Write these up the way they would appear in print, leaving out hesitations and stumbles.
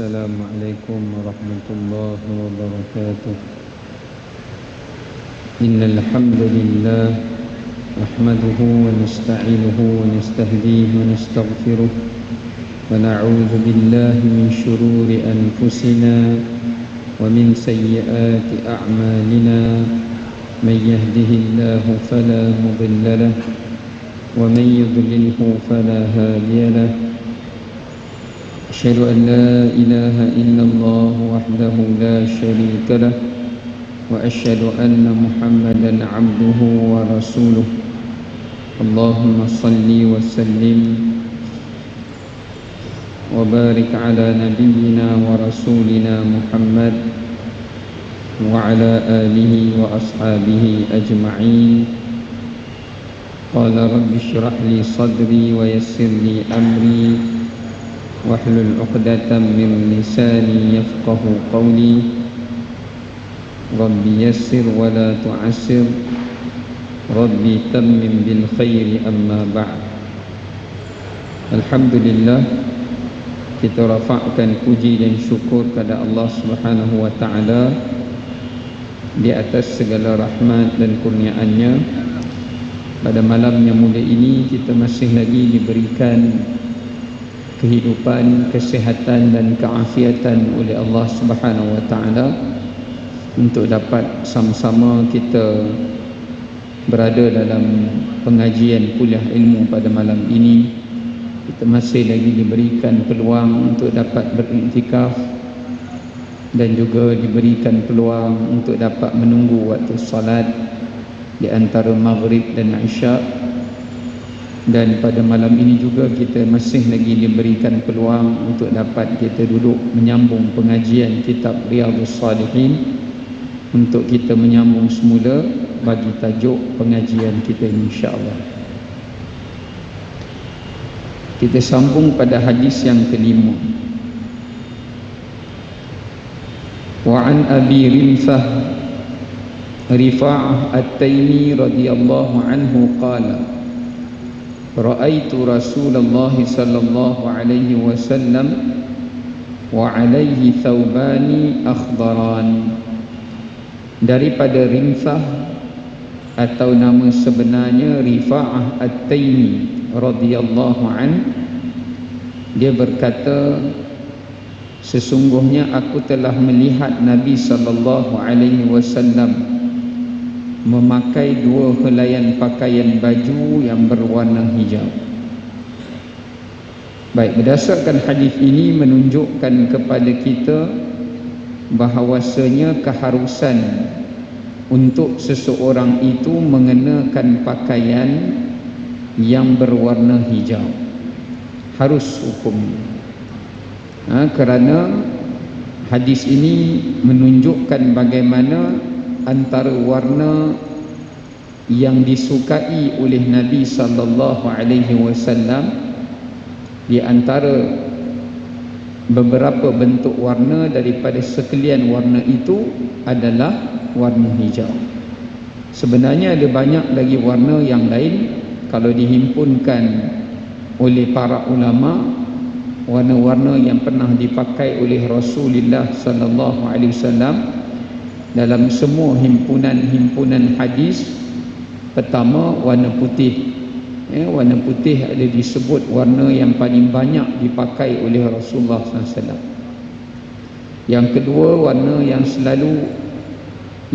السلام عليكم ورحمة الله وبركاته. إن الحمد لله نحمده ونستعينه ونستهديه ونستغفره ونعوذ بالله من شرور أنفسنا ومن سيئات أعمالنا. من يهده الله فلا مضل له ومن يضلله فلا هادي له. أشهد أن لا إله إلا الله وحده لا شريك له وأشهد أن محمدا عبده ورسوله. اللهم صل وسلم وبارك على نبينا ورسولنا محمد وعلى آله وأصحابه أجمعين. قال رب اشرح لي صدري ويسر لي أمري واحلل عقدة من لساني يفقه قولي. رب يسر ولا تعسر ربي تمم بالخير. أما بعد. Alhamdulillah, kita rafa'kan puji dan syukur kepada Allah Subhanahu wa taala di atas segala rahmat dan kurniaannya. Pada malam yang mulia ini kita masih lagi diberikan kehidupan, kesihatan dan keafiatan oleh Allah Subhanahu wa taala untuk dapat sama-sama kita berada dalam pengajian kuliah ilmu pada malam ini. Kita masih lagi diberikan peluang untuk dapat beriktikaf dan juga diberikan peluang untuk dapat menunggu waktu salat di antara maghrib dan isya. Dan pada malam ini juga kita masih lagi diberikan peluang untuk dapat kita duduk menyambung pengajian kitab Riyadhus Salihin untuk kita menyambung semula bagi tajuk pengajian kita ini, insya-Allah. Kita sambung pada hadis yang kelima. Wa an Abi Rifa'ah At-Taimi radhiyallahu anhu qala Ra'aitu Rasulullah sallallahu alaihi wasallam wa alaihi thawbani akhdaran. Daripada Rimfah atau nama sebenarnya Rifa'ah At-Taimi radhiyallahu an, dia berkata, sesungguhnya aku telah melihat Nabi sallallahu alaihi wasallam memakai dua helaian pakaian baju yang berwarna hijau. Baik, berdasarkan hadis ini menunjukkan kepada kita bahawasanya keharusan untuk seseorang itu mengenakan pakaian yang berwarna hijau. Harus hukum. Kerana hadis ini menunjukkan bagaimana antara warna yang disukai oleh Nabi sallallahu alaihi wasallam, di antara beberapa bentuk warna daripada sekalian warna itu adalah warna hijau. Sebenarnya ada banyak lagi warna yang lain kalau dihimpunkan oleh para ulama. Warna-warna yang pernah dipakai oleh Rasulullah sallallahu alaihi wasallam dalam semua himpunan hadis. Pertama, warna putih. Warna putih ada disebut warna yang paling banyak dipakai oleh Rasulullah SAW. Yang kedua, warna yang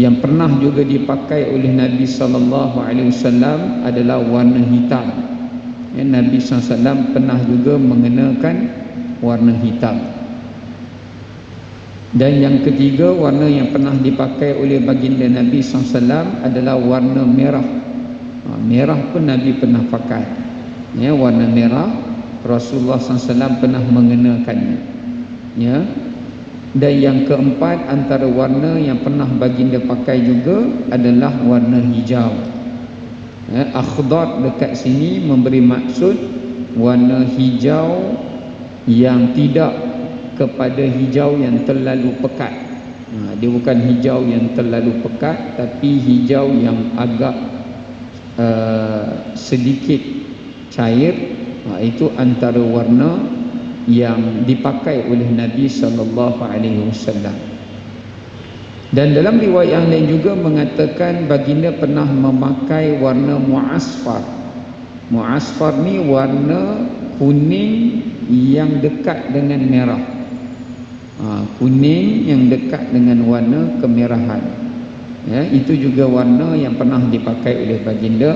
yang pernah juga dipakai oleh Nabi SAW adalah warna hitam. Nabi SAW pernah juga mengenakan warna hitam. Dan yang ketiga, warna yang pernah dipakai oleh baginda Nabi SAW adalah warna merah. Merah pun Nabi pernah pakai. Warna merah Rasulullah SAW pernah mengenakannya. Dan yang keempat, antara warna yang pernah baginda pakai juga adalah warna hijau. Akhdar dekat sini memberi maksud warna hijau yang tidak kepada hijau yang terlalu pekat. Dia bukan hijau yang terlalu pekat, tapi hijau yang agak sedikit cair. Itu antara warna yang dipakai oleh Nabi sallallahu alaihi wasallam. Dan dalam riwayat yang lain juga mengatakan baginda pernah memakai warna muasfar. Muasfar ni warna kuning yang dekat dengan merah. Kuning yang dekat dengan warna kemerahan. Ya, itu juga warna yang pernah dipakai oleh baginda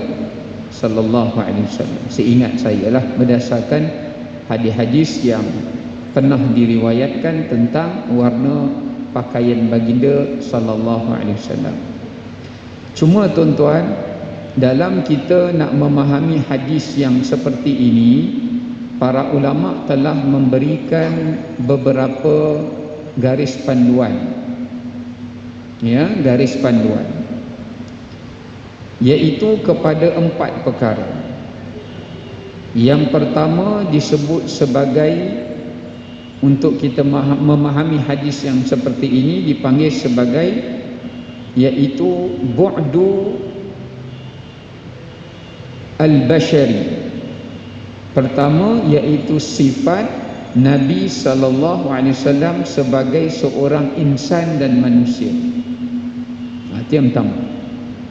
sallallahu alaihi wasallam. Seingat saya lah, berdasarkan hadis-hadis yang pernah diriwayatkan tentang warna pakaian baginda sallallahu alaihi wasallam. Cuma tuan-tuan, dalam kita nak memahami hadis yang seperti ini, para ulama telah memberikan beberapa garis panduan. Ya, garis panduan, iaitu kepada 4 perkara. Yang pertama disebut sebagai, untuk kita memahami hadis yang seperti ini, dipanggil sebagai, iaitu bu'du al-bashari. Pertama iaitu sifat Nabi sallallahu alaihi wasallam sebagai seorang insan dan manusia. Itu yang pertama.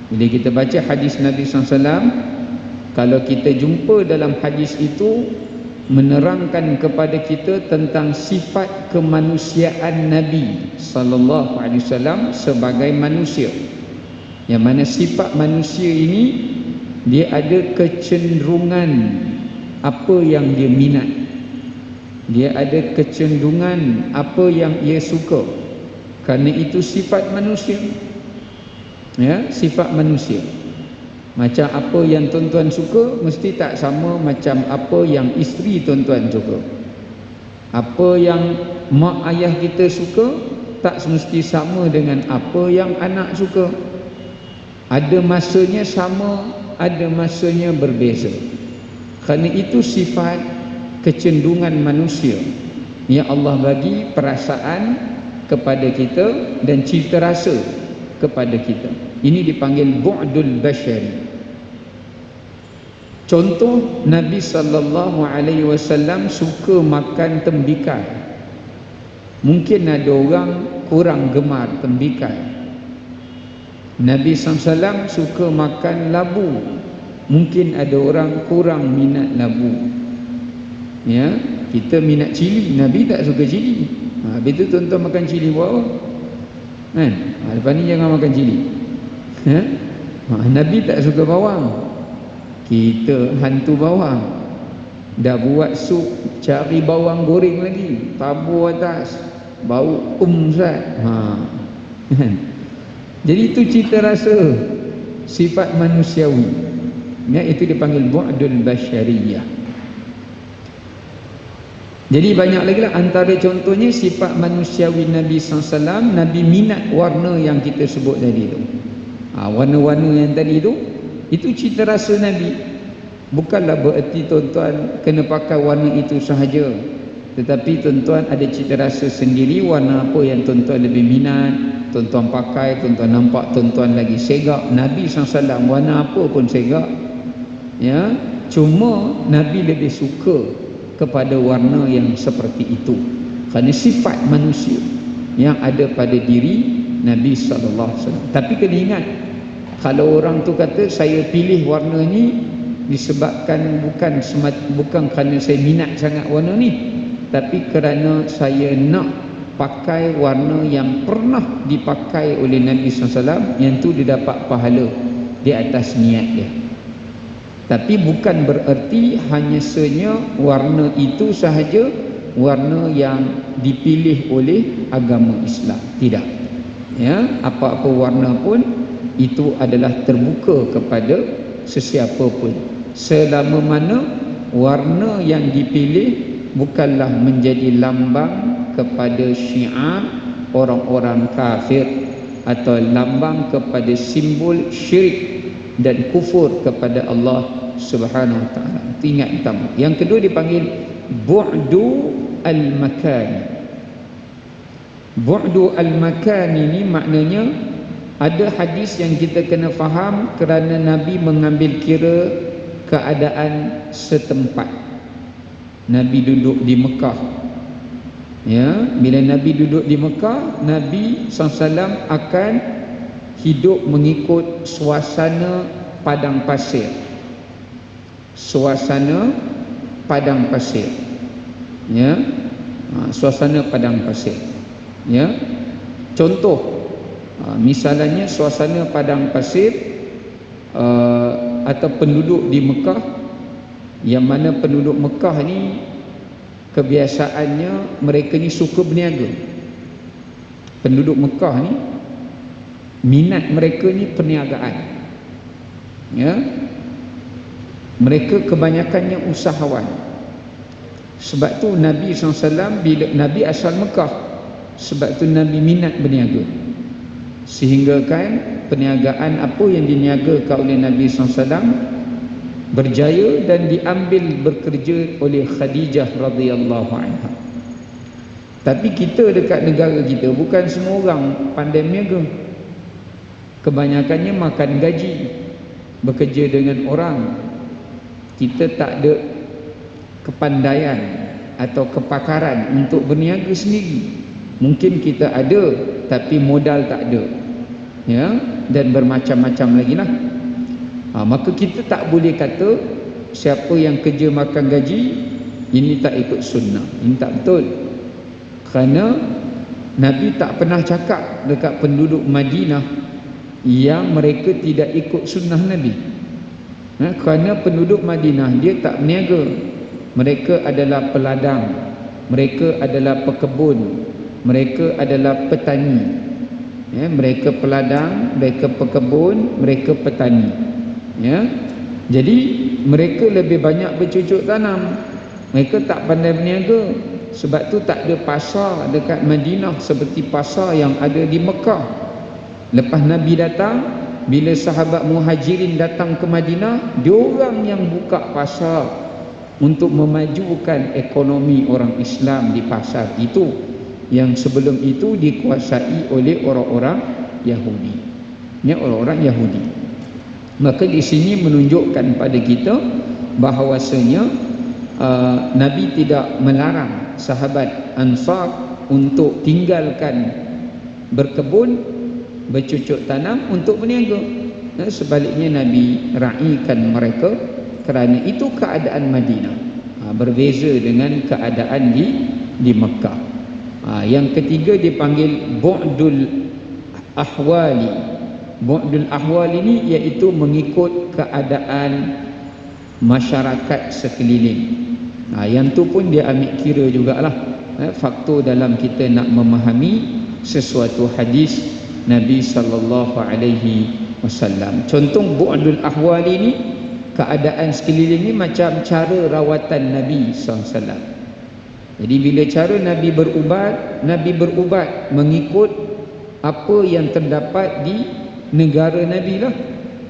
Bila kita baca hadis Nabi sallallahu alaihi wasallam, kalau kita jumpa dalam hadis itu menerangkan kepada kita tentang sifat kemanusiaan Nabi sallallahu alaihi wasallam sebagai manusia. Yang mana sifat manusia ini, dia ada kecenderungan apa yang dia minat. Dia ada kecenderungan apa yang ia suka. Kerana itu sifat manusia. Ya, sifat manusia. Macam apa yang tuan-tuan suka mesti tak sama macam apa yang isteri tuan-tuan suka. Apa yang mak ayah kita suka tak semesti sama dengan apa yang anak suka. Ada masanya sama, ada masanya berbeza. Kerana itu sifat kecenderungan manusia yang Allah bagi perasaan kepada kita dan cita rasa kepada kita. Ini dipanggil bu'dul bashari. Contoh, Nabi sallallahu alaihi wasallam suka makan tembikar. Mungkin ada orang kurang gemar tembikar. Nabi sallallahu alaihi wasallam suka makan labu. Mungkin ada orang kurang minat labu. Ya, kita minat cili, Nabi tak suka cili. Habis tu tuan-tuan makan cili buat apa? Kan? Lepas ni jangan makan cili. Nabi tak suka bawang, kita hantu bawang. Dah buat sup, cari bawang goreng lagi, tabur atas, bau Ustaz. Jadi itu cita rasa, sifat manusiawi. Ya, itu dipanggil bu'dul basyariyah. Jadi banyak lagi lah. Antara contohnya sifat manusiawi Nabi SAW, Nabi minat warna yang kita sebut tadi tu. Warna-warna yang tadi tu, itu cita rasa Nabi. Bukanlah bererti tuan-tuan kena pakai warna itu sahaja, tetapi tuan-tuan ada cita rasa sendiri warna apa yang tuan-tuan lebih minat, tuan-tuan pakai, tuan-tuan nampak tuan-tuan lagi segak. Nabi SAW warna apa pun segak. Ya, cuma Nabi lebih suka kepada warna yang seperti itu kerana sifat manusia yang ada pada diri Nabi SAW. Tapi kena ingat, kalau orang tu kata saya pilih warna ni disebabkan bukan kerana saya minat sangat warna ni, tapi kerana saya nak pakai warna yang pernah dipakai oleh Nabi SAW, yang tu dia dapat pahala di atas niat dia. Tapi bukan bererti hanya senya warna itu sahaja warna yang dipilih oleh agama Islam. Tidak. Ya, apa-apa warna pun itu adalah terbuka kepada sesiapa pun, selama mana warna yang dipilih bukanlah menjadi lambang kepada syiar orang-orang kafir atau lambang kepada simbol syirik dan kufur kepada Allah Subhanahu wa ta'ala. Ingat pertama. Yang kedua dipanggil bu'du al-makan. Bu'du al-makan ini maknanya ada hadis yang kita kena faham kerana Nabi mengambil kira keadaan setempat. Nabi duduk di Mekah. Ya, bila Nabi duduk di Mekah, Nabi SAW akan hidup mengikut suasana padang pasir. Suasana padang pasir. Ya, suasana padang pasir. Ya, contoh, misalnya suasana padang pasir atau penduduk di Mekah, yang mana penduduk Mekah ni kebiasaannya mereka ni suka berniaga. Penduduk Mekah ni minat mereka ni perniagaan. Ya, mereka kebanyakannya usahawan. Sebab tu Nabi SAW, bila Nabi asal Mekah, sebab tu Nabi minat berniaga, sehingga kan perniagaan apa yang diniagakan oleh Nabi SAW berjaya dan diambil bekerja oleh Khadijah radhiyallahu anha. Tapi kita dekat negara kita, bukan semua orang pandai berniaga. Kebanyakannya makan gaji, bekerja dengan orang. Kita tak ada kepandaian atau kepakaran untuk berniaga sendiri. Mungkin kita ada, tapi modal tak ada. Ya, dan bermacam-macam lagi lah. Maka kita tak boleh kata siapa yang kerja makan gaji ini tak ikut sunnah. Ini tak betul. Kerana Nabi tak pernah cakap dekat penduduk Madinah yang mereka tidak ikut sunnah Nabi. Kerana penduduk Madinah dia tak berniaga. Mereka adalah peladang, mereka adalah pekebun, mereka adalah petani. Mereka peladang, mereka pekebun, mereka petani. Ya, jadi mereka lebih banyak bercucuk tanam. Mereka tak pandai berniaga. Sebab tu tak ada pasar dekat Madinah seperti pasar yang ada di Mekah. Lepas Nabi datang, bila sahabat Muhajirin datang ke Madinah, diorang yang buka pasar untuk memajukan ekonomi orang Islam di pasar itu, yang sebelum itu dikuasai oleh orang-orang Yahudi. Ya, orang-orang Yahudi. Maka di sini menunjukkan pada kita bahawasanya Nabi tidak melarang sahabat Ansar untuk tinggalkan berkebun, bercucuk tanam untuk berniaga. Sebaliknya Nabi raikan mereka kerana itu keadaan Madinah. Berbeza dengan keadaan di Mekah. Yang ketiga dipanggil bu'dul ahwali. Bu'dul ahwal ini iaitu mengikut keadaan masyarakat sekeliling. Yang tu pun dia ambil kira jugalah faktor dalam kita nak memahami sesuatu hadis Nabi sallallahu alaihi wasallam. Contoh bu'dul ahwal ini, keadaan sekeliling ini macam cara rawatan Nabi sallallahu alaihi wasallam. Jadi bila cara Nabi berubat mengikut apa yang terdapat di negara Nabi lah.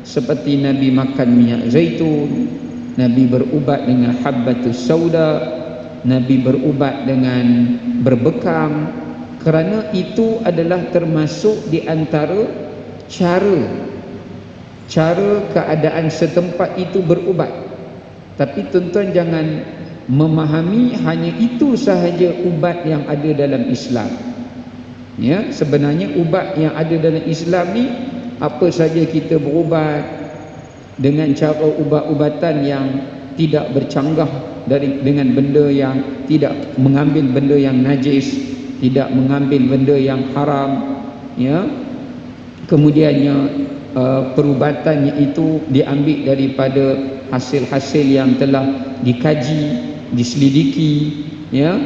Seperti Nabi makan minyak zaitun, Nabi berubat dengan habbatus sauda, Nabi berubat dengan berbekam. Kerana itu adalah termasuk di antara cara keadaan setempat itu berubat. Tapi tuan-tuan jangan memahami hanya itu sahaja ubat yang ada dalam Islam. Ya, sebenarnya ubat yang ada dalam Islam ni, apa saja kita berubat dengan cara ubat-ubatan yang tidak bercanggah dengan benda yang tidak mengambil benda yang najis, tidak mengambil benda yang haram. Ya, kemudiannya perubatannya itu diambil daripada hasil-hasil yang telah dikaji, diselidiki, ya,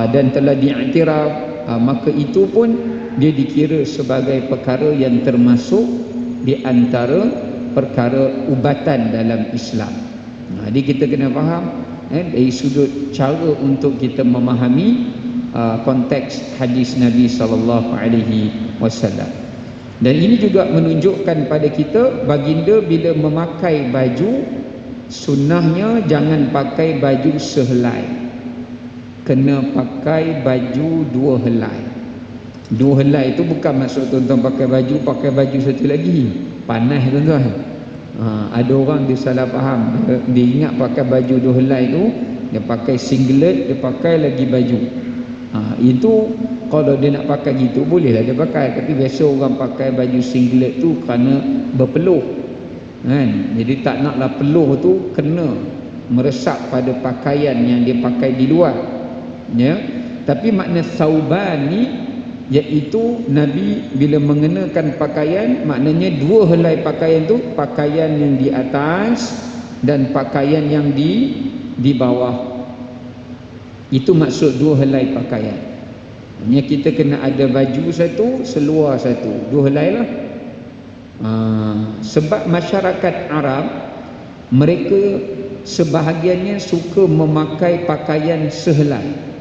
dan telah diiktiraf. Maka itu pun dia dikira sebagai perkara yang termasuk di antara perkara ubatan dalam Islam. Jadi kita kena faham dari sudut cara untuk kita memahami konteks hadis Nabi sallallahu alaihi wasallam. Dan ini juga menunjukkan pada kita baginda bila memakai baju, sunnahnya jangan pakai baju sehelai, kena pakai baju dua helai. Dua helai itu bukan maksud tuan-tuan pakai baju satu lagi, panas tuan-tuan. Ada orang dia salah faham, dia ingat pakai baju dua helai itu Dia pakai singlet, dia pakai lagi baju. Itu kalau dia nak pakai gitu bolehlah dia pakai. Tapi biasa orang pakai baju singlet tu kerana berpeluh kan. Jadi tak naklah peluh tu kena meresap pada pakaian yang dia pakai di luar, ya. Tapi makna sauban ni iaitu Nabi bila mengenakan pakaian, maknanya dua helai pakaian tu, pakaian yang di atas dan pakaian yang di bawah. Itu maksud dua helai pakaian. Hanya kita kena ada baju satu, seluar satu, dua helai lah. Sebab masyarakat Arab, mereka sebahagiannya suka memakai pakaian sehelai.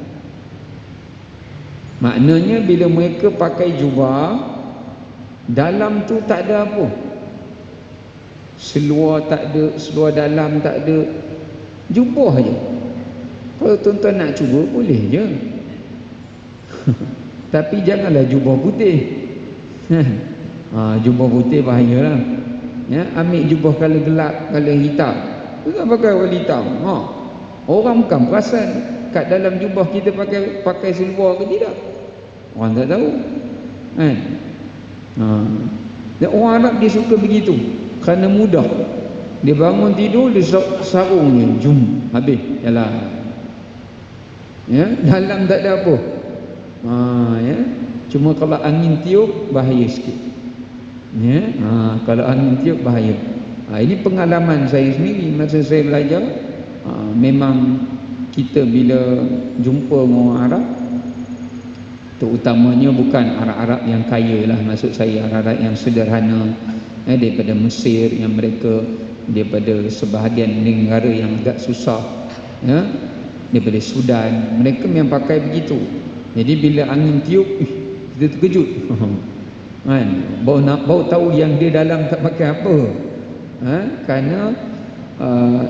Maknanya bila mereka pakai jubah, dalam tu tak ada apa, seluar tak ada, seluar dalam tak ada, jubah je. Kalau tuan-tuan nak cuba boleh je. Tapi janganlah jubah putih. Jubah putih bahayalah, ya. Ambil jubah colour gelap, colour hitam, tak pakai warna hitam. Orang bukan perasan kat dalam jubah kita pakai seluar ke tidak. Orang tak tahu kan. Dan orang Arab dia suka begitu kerana mudah. Dia bangun tidur, dia sarungnya, jum, habis jalan, ya. Dalam tak ada apa. Ya. Cuma kalau angin tiup bahaya sikit, ya. Kalau angin tiup bahaya. Ini pengalaman saya sendiri masa saya belajar. Memang kita bila jumpa dengan orang Arab, terutamanya bukan Arab-Arab yang kaya lah, maksud saya Arab-Arab yang sederhana, daripada Mesir, yang mereka daripada sebahagian negara yang agak susah, ya, daripada Sudan, mereka memang pakai begitu. Jadi bila angin tiup, kita terkejut kan, baru tahu yang dia dalam tak pakai apa, kerana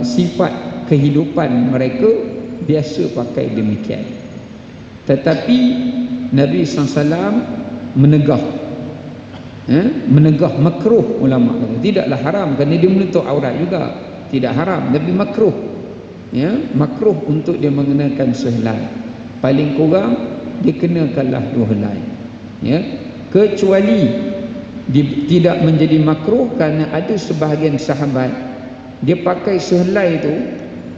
sifat kehidupan mereka biasa pakai demikian. Tetapi Nabi SAW menegah, menegah makruh. Ulama kata tidaklah haram kerana dia menutup aurat juga, tidak haram, tapi makruh, ya, makruh untuk dia mengenakan sehelai. Paling kurang dia kenakanlah dua helai, ya. Kecuali tidak menjadi makruh kerana ada sebahagian sahabat dia pakai sehelai tu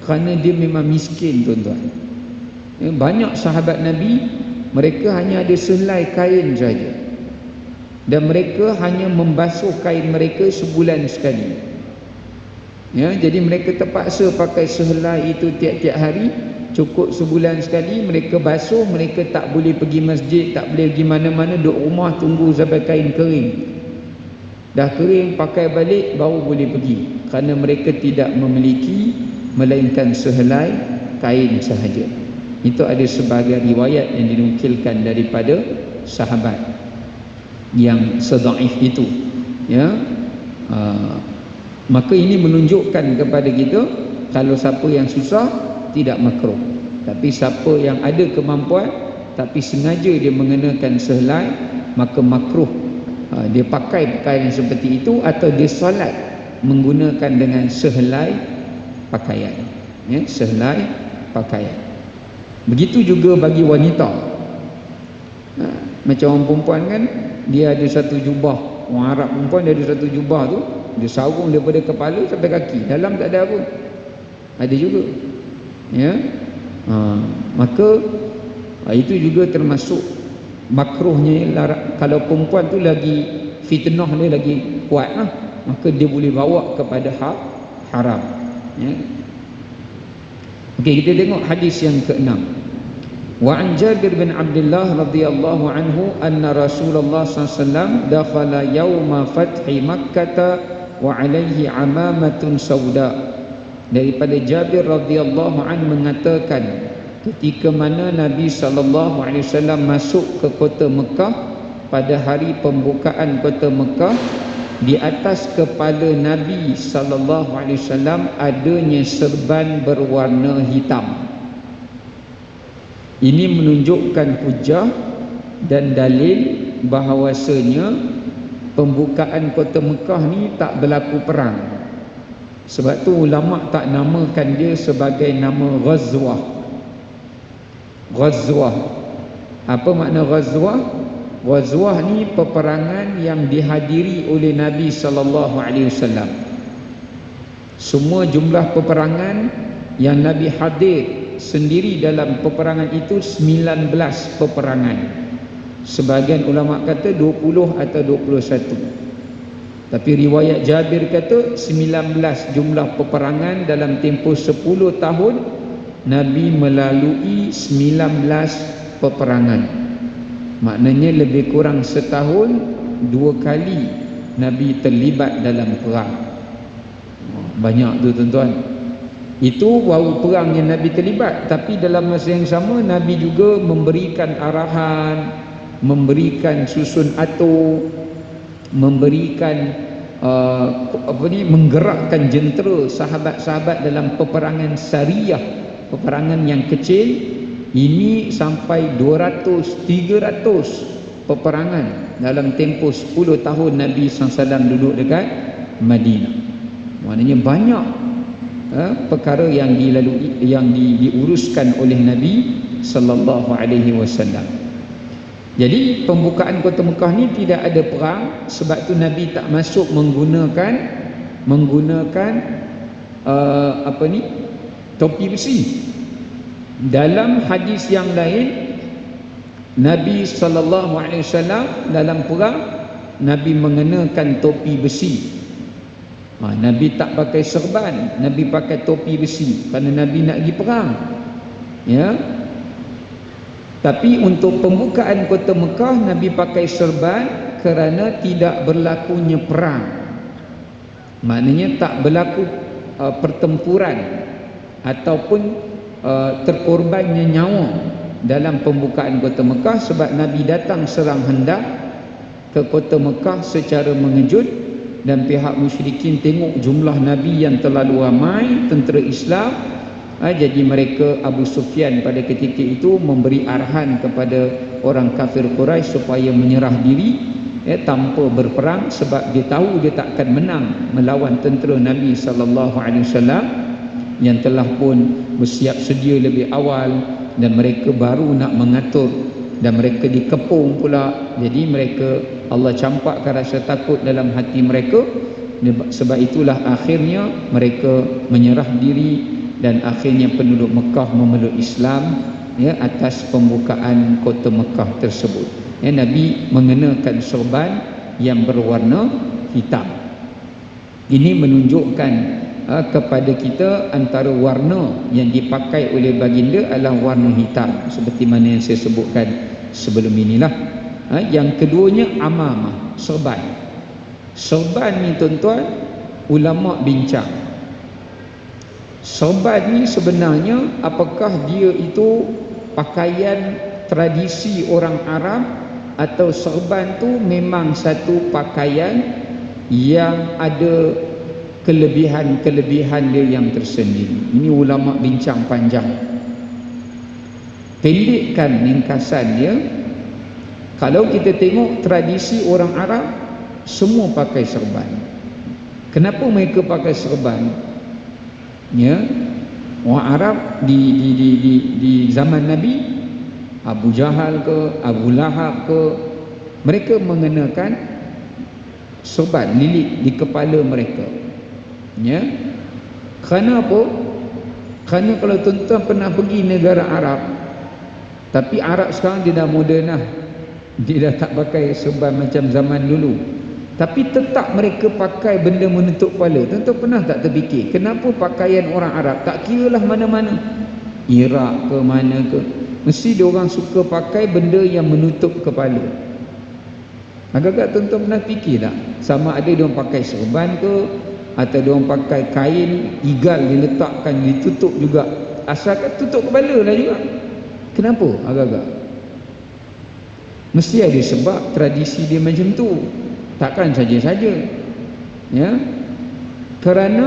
kerana dia memang miskin, tuan-tuan. Banyak sahabat Nabi mereka hanya ada sehelai kain saja, dan mereka hanya membasuh kain mereka sebulan sekali, ya. Jadi mereka terpaksa pakai sehelai itu tiap-tiap hari, cukup sebulan sekali. Mereka basuh, mereka tak boleh pergi masjid, tak boleh pergi mana-mana, duduk rumah tunggu sampai kain kering. Dah kering pakai balik baru boleh pergi, kerana mereka tidak memiliki melainkan sehelai kain sahaja. Itu ada sebahagian riwayat yang dinukilkan daripada sahabat yang sedaif itu, ya. Maka ini menunjukkan kepada kita kalau siapa yang susah tidak makruh. Tapi siapa yang ada kemampuan tapi sengaja dia mengenakan sehelai, maka makruh dia pakai pakaian seperti itu, atau dia solat menggunakan dengan sehelai pakaian, ya, sehelai pakaian. Begitu juga bagi wanita. Macam orang perempuan kan, dia ada satu jubah. Orang Arab perempuan dia ada satu jubah tu, dia sarung daripada kepala sampai kaki, dalam tak ada apa. Ada juga, ya. Maka itu juga termasuk makruhnya. Kalau perempuan tu lagi fitnah dia lagi kuat lah, maka dia boleh bawa kepada haram, ya. Okey, kita tengok hadis yang ke-6. Wa an Jabir bin Abdullah radhiyallahu anhu anna Rasulullah sallallahu alaihi wasallam dakhala yauma fathi Makkah wa alaihi amamatun sauda. Daripada Jabir radhiyallahu anhu mengatakan, ketika mana Nabi sallallahu alaihi wasallam masuk ke kota Mekah pada hari pembukaan kota Mekah, di atas kepala Nabi sallallahu alaihi wasallam adanya serban berwarna hitam. Ini menunjukkan hujah dan dalil bahawasanya pembukaan kota Mekah ni tak berlaku perang. Sebab tu ulama tak namakan dia sebagai nama ghazwah. Ghazwah, apa makna ghazwah? Ghazwah ni peperangan yang dihadiri oleh Nabi sallallahu alaihi wasallam. Semua jumlah peperangan yang Nabi hadir sendiri dalam peperangan itu 19 peperangan. Sebahagian ulama kata 20 atau 21. Tapi riwayat Jabir kata 19 jumlah peperangan dalam tempoh 10 tahun Nabi melalui 19 peperangan. Maknanya lebih kurang setahun 2 kali Nabi terlibat dalam perang. Banyak tu tuan-tuan. Itu baru perang yang Nabi terlibat. Tapi dalam masa yang sama Nabi juga memberikan arahan, memberikan susun atur, memberikan menggerakkan jentera sahabat-sahabat dalam peperangan Sariyah, peperangan yang kecil. Ini sampai 200-300 peperangan dalam tempoh 10 tahun Nabi SAW duduk dekat Madinah. Maknanya banyak perkara yang dilalui, yang diuruskan oleh Nabi sallallahu alaihi wasallam. Jadi pembukaan kota Mekah ni tidak ada perang, sebab tu Nabi tak masuk menggunakan topi besi. Dalam hadis yang lain Nabi sallallahu alaihi wasallam dalam perang Nabi mengenakan topi besi. Nabi tak pakai serban, Nabi pakai topi besi kerana Nabi nak pergi perang. Ya. Tapi untuk pembukaan kota Mekah Nabi pakai serban kerana tidak berlakunya perang. Maknanya tak berlaku pertempuran ataupun terkorbannya nyawa dalam pembukaan kota Mekah, sebab Nabi datang serang hendak ke kota Mekah secara mengejut dan pihak musyrikin tengok jumlah Nabi yang terlalu ramai, tentera Islam. Jadi mereka, Abu Sufyan pada ketika itu memberi arahan kepada orang kafir Quraisy supaya menyerah diri tanpa berperang, sebab dia tahu dia tak akan menang melawan tentera Nabi sallallahu alaihi wasallam yang telah pun bersiap sedia lebih awal, dan mereka baru nak mengatur dan mereka dikepung pula. Jadi mereka, Allah campakkan rasa takut dalam hati mereka. Sebab itulah akhirnya mereka menyerah diri dan akhirnya penduduk Mekah memeluk Islam atas pembukaan kota Mekah tersebut. Nabi mengenakan serban yang berwarna hitam. Ini menunjukkan kepada kita antara warna yang dipakai oleh baginda adalah warna hitam, seperti mana yang saya sebutkan sebelum inilah. Yang keduanya amamah, serban. Serban ni tuan-tuan, ulama bincang. Serban ni sebenarnya apakah dia itu pakaian tradisi orang Arab, atau serban tu memang satu pakaian yang ada kelebihan-kelebihan dia yang tersendiri. Ini ulama bincang panjang. Pendekkan ringkasan dia, kalau kita tengok tradisi orang Arab, semua pakai serban. Kenapa mereka pakai serban? Orang Arab di zaman Nabi, Abu Jahal ke, Abu Lahab ke, mereka mengenakan serban, lilit di kepala mereka. Kerana apa? Kerana kalau tuan-tuan pernah pergi negara Arab, tapi Arab sekarang dia dah moden lah, dia dah tak pakai serban macam zaman dulu, tapi tetap mereka pakai benda menutup kepala. Tuan-tuan pernah tak terfikir kenapa pakaian orang Arab, tak kira lah mana-mana, Iraq ke mana ke, mesti dia orang suka pakai benda yang menutup kepala? Agak-agak tuan-tuan pernah fikir tak? Sama ada dia orang pakai serban ke, atau dia orang pakai kain igal diletakkan ditutup juga, asalkan tutup kepala lah juga. Kenapa agak-agak? Mesti ada sebab, tradisi dia macam tu, takkan saja-saja. Kerana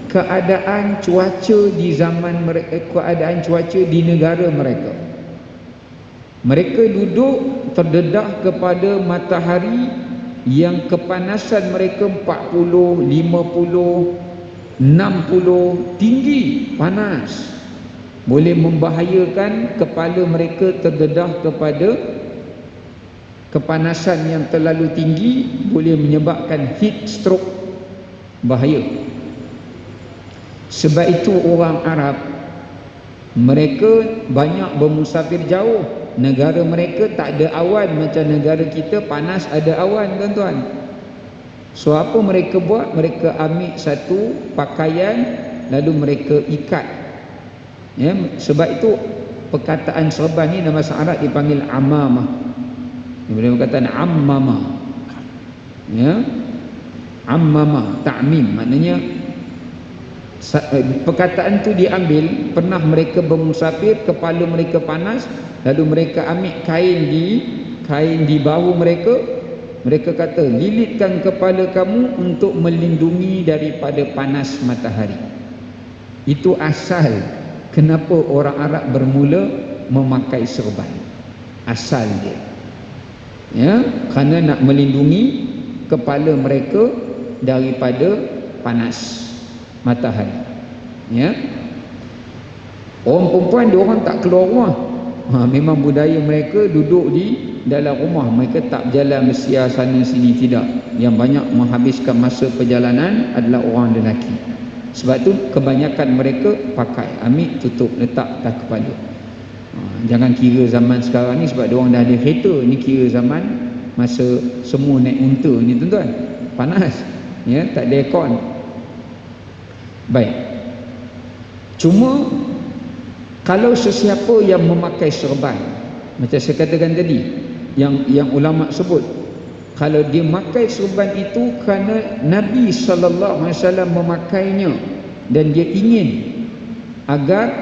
keadaan cuaca di zaman mereka, keadaan cuaca di negara mereka, mereka duduk terdedah kepada matahari yang kepanasan mereka 40, 50, 60 tinggi, panas, boleh membahayakan kepala mereka terdedah kepada kepanasan yang terlalu tinggi, boleh menyebabkan heat stroke, bahaya. Sebab itu orang Arab, mereka banyak bermusafir jauh. Negara mereka tak ada awan macam negara kita, panas ada awan, tuan-tuan. So apa mereka buat? Mereka ambil satu pakaian lalu mereka ikat, ya. Sebab itu perkataan serban ni dalam bahasa Arab dipanggil amamah. Dia berkata ammama, ya, ammama, ta'mim, maknanya perkataan tu diambil, pernah mereka bermusafir, kepala mereka panas, lalu mereka ambil kain di bahu mereka, mereka kata lilitkan kepala kamu untuk melindungi daripada panas matahari. Itu asal kenapa orang Arab bermula memakai serban, asal dia, ya, kerana nak melindungi kepala mereka daripada panas matahari, ya. Orang perempuan dia orang tak keluar rumah, memang budaya mereka duduk di dalam rumah, mereka tak berjalan bersiar sana sini, tidak. Yang banyak menghabiskan masa perjalanan adalah orang lelaki. Sebab tu kebanyakan mereka pakai, ambil, tutup, letak atas kepala. Jangan kira zaman sekarang ni, sebab dia orang dah ada kereta, ni kira zaman masa semua naik unta ni, tuan-tuan, panas, ya, tak ada aircon. Baik, cuma kalau sesiapa yang memakai serban, macam saya katakan tadi, yang ulama sebut, kalau dia memakai serban itu kerana Nabi SAW memakainya dan dia ingin agar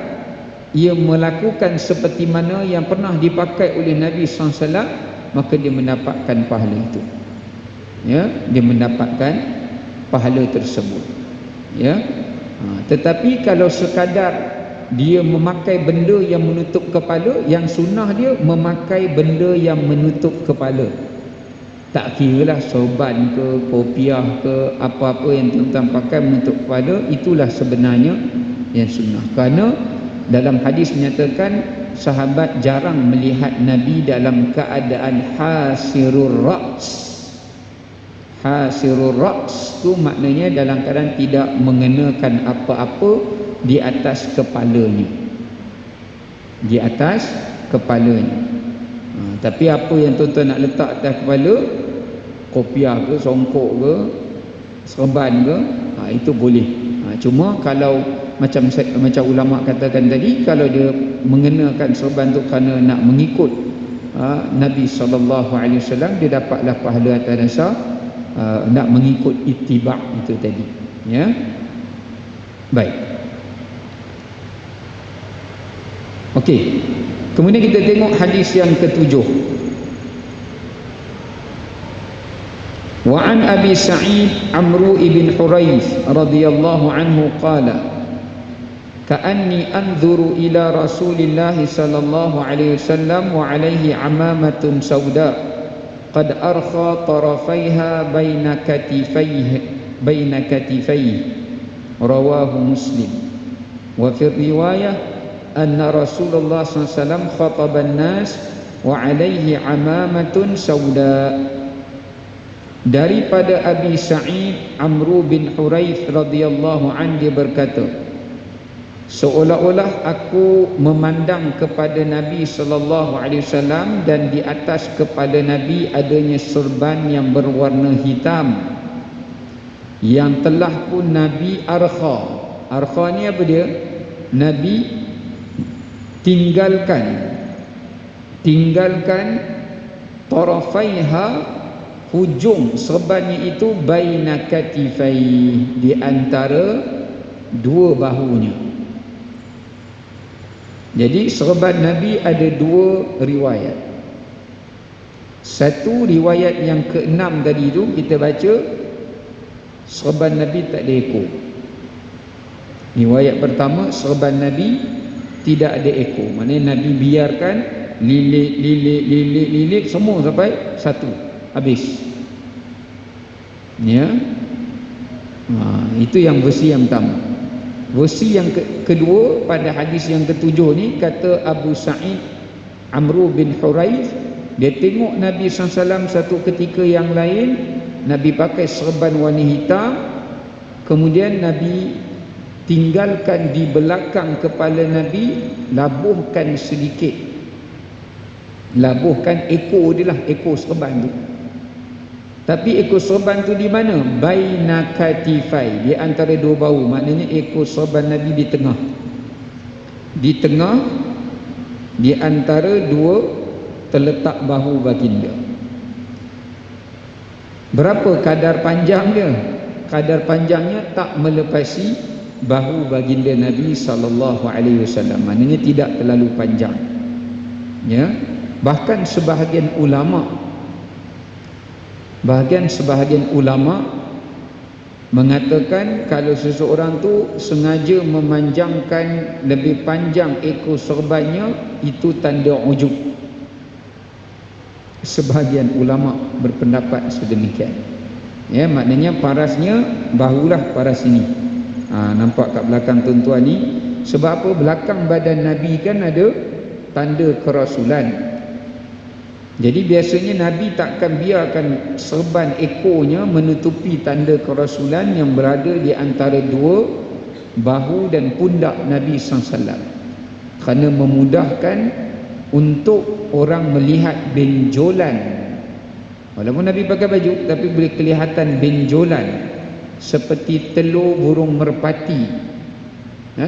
ia melakukan seperti mana yang pernah dipakai oleh Nabi SAW, maka dia mendapatkan pahala itu, ya, dia mendapatkan pahala tersebut, ya. Tetapi kalau sekadar dia memakai benda yang menutup kepala, yang sunnah dia memakai benda yang menutup kepala. Tak kiralah sorban ke, kopiah ke, apa-apa yang tuan-tuan pakai menutup kepala, itulah sebenarnya yang sunnah. Kerana dalam hadis menyatakan sahabat jarang melihat Nabi dalam keadaan hasirur ra's. Hasirur ra's tu maknanya dalam keadaan tidak mengenakan apa-apa di atas kepalanya, di atas kepalanya. Tapi apa yang tuan-tuan nak letak atas kepala, kopiah ke, songkok ke, serban ke, itu boleh. Cuma kalau macam ulama katakan tadi, kalau dia mengenakan serban tu kerana nak mengikut Nabi SAW, dia dapatlah pahala atas dasar nak mengikut ittiba' itu tadi, ya. Baik, okey, kemudian kita tengok hadis yang ketujuh. Wa an Abi Sa'id Amru ibn Hurayth radhiyallahu anhu qala ka'anni anzuru ila Rasulillah sallallahu alaihi wasallam wa alaihi amamatun sauda qad arkha tarafaiha baina katifaihi rawahu Muslim. Wa fi riwayah anna Rasulullah sallallahu alaihi wasallam khataba an-nas wa alaihi amamatun sauda. Daripada Abi Sa'id Amru bin Hurayth radhiyallahu anhu, dia berkata, seolah-olah aku memandang kepada Nabi sallallahu alaihi wasallam dan di atas kepala Nabi adanya serban yang berwarna hitam yang telah pun Nabi arkha. Arkha ni apa dia? Nabi tinggalkan tarafaiha, hujung serbannya itu, baina katifai, di antara dua bahunya. Jadi serban Nabi ada dua riwayat. Satu riwayat yang ke-6 tadi itu kita baca serban Nabi tak ada ekor. Riwayat pertama, serban Nabi tidak ada ekor, maknanya Nabi biarkan lilit semua sampai satu habis, ya. Itu yang versi yang pertama. Versi yang kedua pada hadis yang ketujuh ni, kata Abu Sa'id Amru bin Huraith, dia tengok Nabi SAW satu ketika yang lain, Nabi pakai serban warna hitam, kemudian Nabi tinggalkan di belakang kepala Nabi, labuhkan sedikit, labuhkan ekor dia lah, ekor serban tu. Tapi ekor serban tu di mana? Baina katifai, di antara dua bahu. Maknanya ekor serban Nabi di tengah. Di tengah, di antara dua terletak bahu baginda. Berapa kadar panjang dia? Kadar panjangnya tak melepasi bahu baginda Nabi SAW. Maknanya tidak terlalu panjang. Ya. Bahkan sebahagian ulama mengatakan kalau seseorang tu sengaja memanjangkan lebih panjang ekor serbannya, itu tanda ujub. Sebahagian ulama berpendapat sedemikian. Ya, maknanya parasnya bahulah paras ini. Nampak kat belakang tuan-tuan ni. Sebab apa? Belakang badan Nabi kan ada tanda kerasulan. Jadi biasanya Nabi takkan biarkan serban ekornya menutupi tanda kerasulan yang berada di antara dua bahu dan pundak Nabi SAW, kerana memudahkan untuk orang melihat benjolan. Walaupun Nabi pakai baju, tapi boleh kelihatan benjolan seperti telur burung merpati,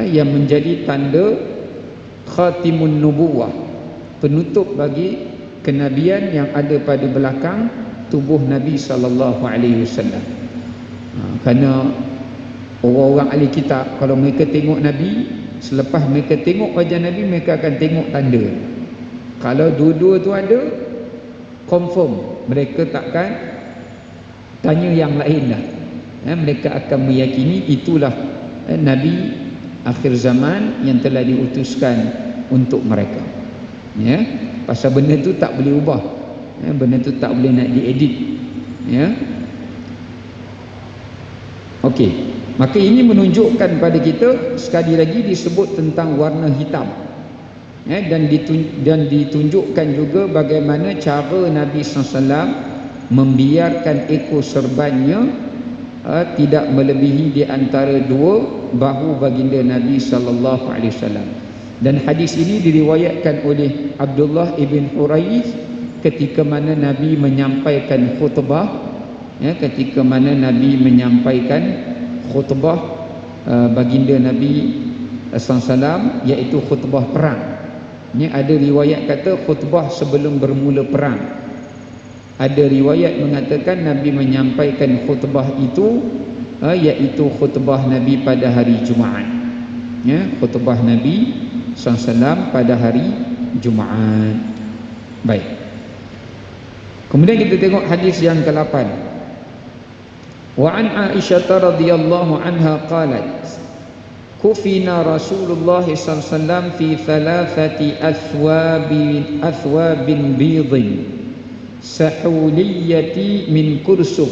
yang menjadi tanda khatimun nubuwah, penutup bagi kenabian yang ada pada belakang tubuh Nabi SAW. Kerana orang-orang ahli kitab, kalau mereka tengok Nabi, selepas mereka tengok wajah Nabi, mereka akan tengok tanda. Kalau dua-dua tu ada, confirm, mereka takkan tanya yang lain lah. Mereka akan meyakini itulah Nabi akhir zaman yang telah diutuskan untuk mereka. Ya, pasal benda tu tak boleh ubah, benda tu tak boleh nak diedit. Ya, okey. Maka ini menunjukkan pada kita, sekali lagi disebut tentang warna hitam. Dan ditunjukkan juga bagaimana cara Nabi SAW membiarkan ekor serbannya tidak melebihi di antara dua bahu baginda Nabi SAW. Dan hadis ini diriwayatkan oleh Abdullah ibn Huraith ketika mana Nabi menyampaikan khutbah, ketika mana Nabi menyampaikan khutbah baginda Nabi SAW, iaitu khutbah perang. Ini ada riwayat kata khutbah sebelum bermula perang. Ada riwayat mengatakan Nabi menyampaikan khutbah itu iaitu khutbah Nabi pada hari Jumaat. Ya, khutbah Nabi SAW pada hari Jumaat. Baik. Kemudian kita tengok hadis yang ke-8. Wa an Aisyah radhiyallahu anha qalat kufina Rasulullah sallallahu alaihi wasallam fi thalathati athwabin bidin sahuliyati min kursuf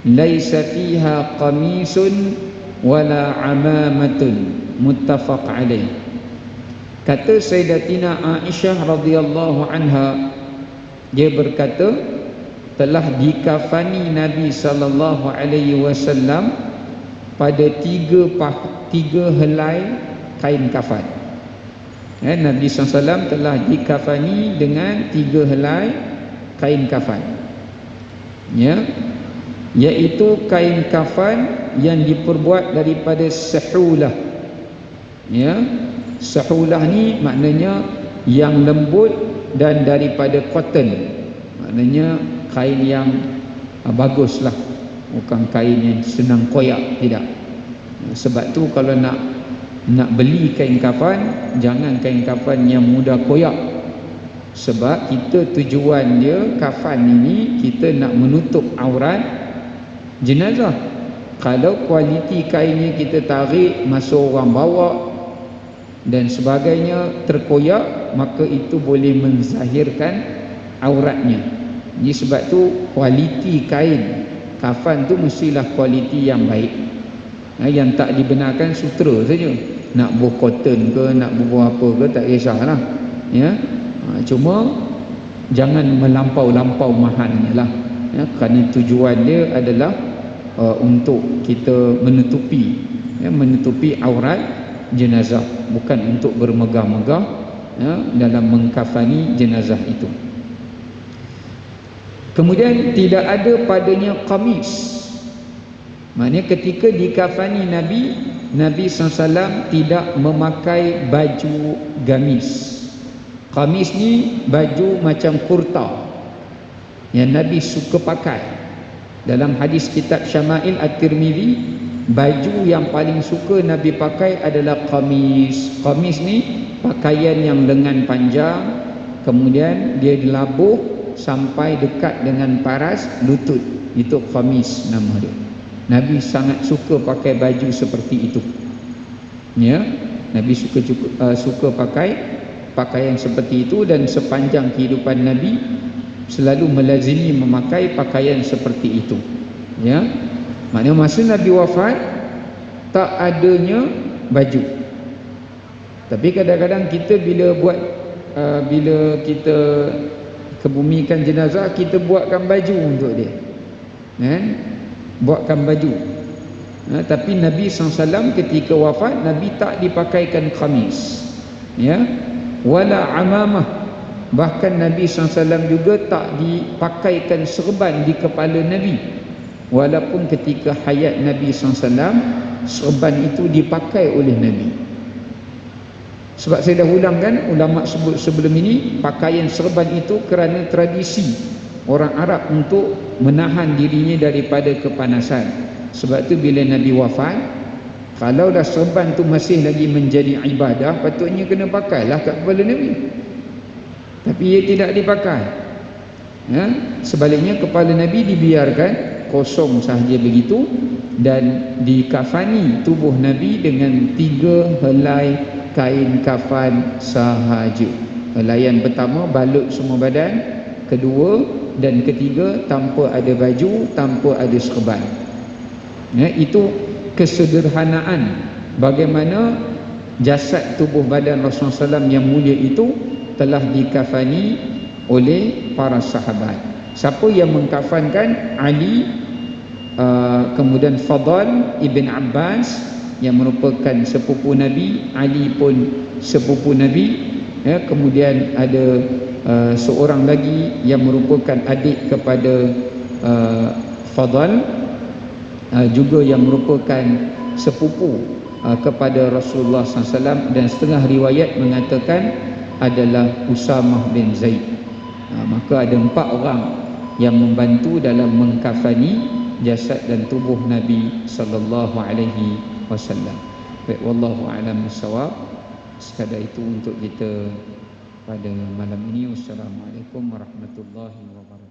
laysa fiha qamisun wala amamatun, muttafaq alaih. Kata Sayyidatina Aisyah radhiyallahu anha, dia berkata telah dikafani Nabi sallallahu alaihi wasallam pada tiga helai kain kafan. Nabi SAW telah dikafani dengan 3 helai kain kafan, iaitu kain kafan yang diperbuat daripada sahulah. Sahulah ni maknanya yang lembut dan daripada cotton, maknanya kain yang baguslah, bukan kain yang senang koyak, tidak. Sebab tu kalau nak beli kain kafan, jangan kain kafan yang mudah koyak. Sebab kita tujuan dia kafan ini, kita nak menutup aurat jenazah. Kalau kualiti kainnya kita tarik masa orang bawa dan sebagainya terkoyak, maka itu boleh menzahirkan auratnya. Jadi sebab tu kualiti kain kafan tu mestilah kualiti yang baik. Yang tak dibenarkan sutera saja. Nak buah cotton ke, nak buah apa ke, tak kisahlah. Ya. Cuma jangan melampau-lampau mahalnya lah. Ya, kerana tujuan dia adalah untuk kita menutupi aurat jenazah, bukan untuk bermegah-megah dalam mengkafani jenazah itu. Kemudian tidak ada padanya qamis. Maknanya ketika dikafani Nabi SAW tidak memakai baju gamis. Qamis ni baju macam kurta yang Nabi suka pakai. Dalam hadis kitab Syama'il At-Tirmidzi, baju yang paling suka Nabi pakai adalah qamis. Qamis ni pakaian yang lengan panjang, kemudian dia dilabuh sampai dekat dengan paras lutut. Itu qamis nama dia. Nabi sangat suka pakai baju seperti itu. Ya, Nabi suka pakai pakaian seperti itu, dan sepanjang kehidupan Nabi selalu melazimi memakai pakaian seperti itu. Ya, maknanya masa Nabi wafat tak adanya baju. Tapi kadang-kadang kita bila kita kebumikan jenazah, kita buatkan baju untuk dia, buatkan baju. Tapi Nabi SAW ketika wafat, Nabi tak dipakaikan khamis, ya, wala amamah. Bahkan Nabi SAW juga tak dipakaikan serban di kepala Nabi, walaupun ketika hayat Nabi SAW serban itu dipakai oleh Nabi. Sebab saya dah ulangkan, ulama sebut sebelum ini, pakaian serban itu kerana tradisi orang Arab untuk menahan dirinya daripada kepanasan. Sebab tu bila Nabi wafat, kalau dah serban tu masih lagi menjadi ibadah, patutnya kena pakailah kat kepala Nabi. Tapi ia tidak dipakai. Sebaliknya kepala Nabi dibiarkan kosong sahaja begitu, dan dikafani tubuh Nabi dengan 3 helai kain kafan sahaja. Helaian pertama balut semua badan, kedua dan ketiga tanpa ada baju, tanpa ada serban. Itu kesederhanaan bagaimana jasad tubuh badan Rasulullah SAW yang mulia itu telah dikafani oleh para sahabat. Siapa yang mengkafankan? Ali, kemudian Fadl ibn Abbas yang merupakan sepupu Nabi, Ali pun sepupu Nabi, kemudian ada seorang lagi yang merupakan adik kepada Fadl, juga yang merupakan sepupu kepada Rasulullah SAW, dan setengah riwayat mengatakan adalah Usamah bin Zaid. Maka ada 4 orang yang membantu dalam mengkafani jasad dan tubuh Nabi sallallahu alaihi wasallam. Baik, wallahu a'lam bissawab. Sekadar itu untuk kita pada malam ini. Wassalamualaikum warahmatullahi wabarakatuh.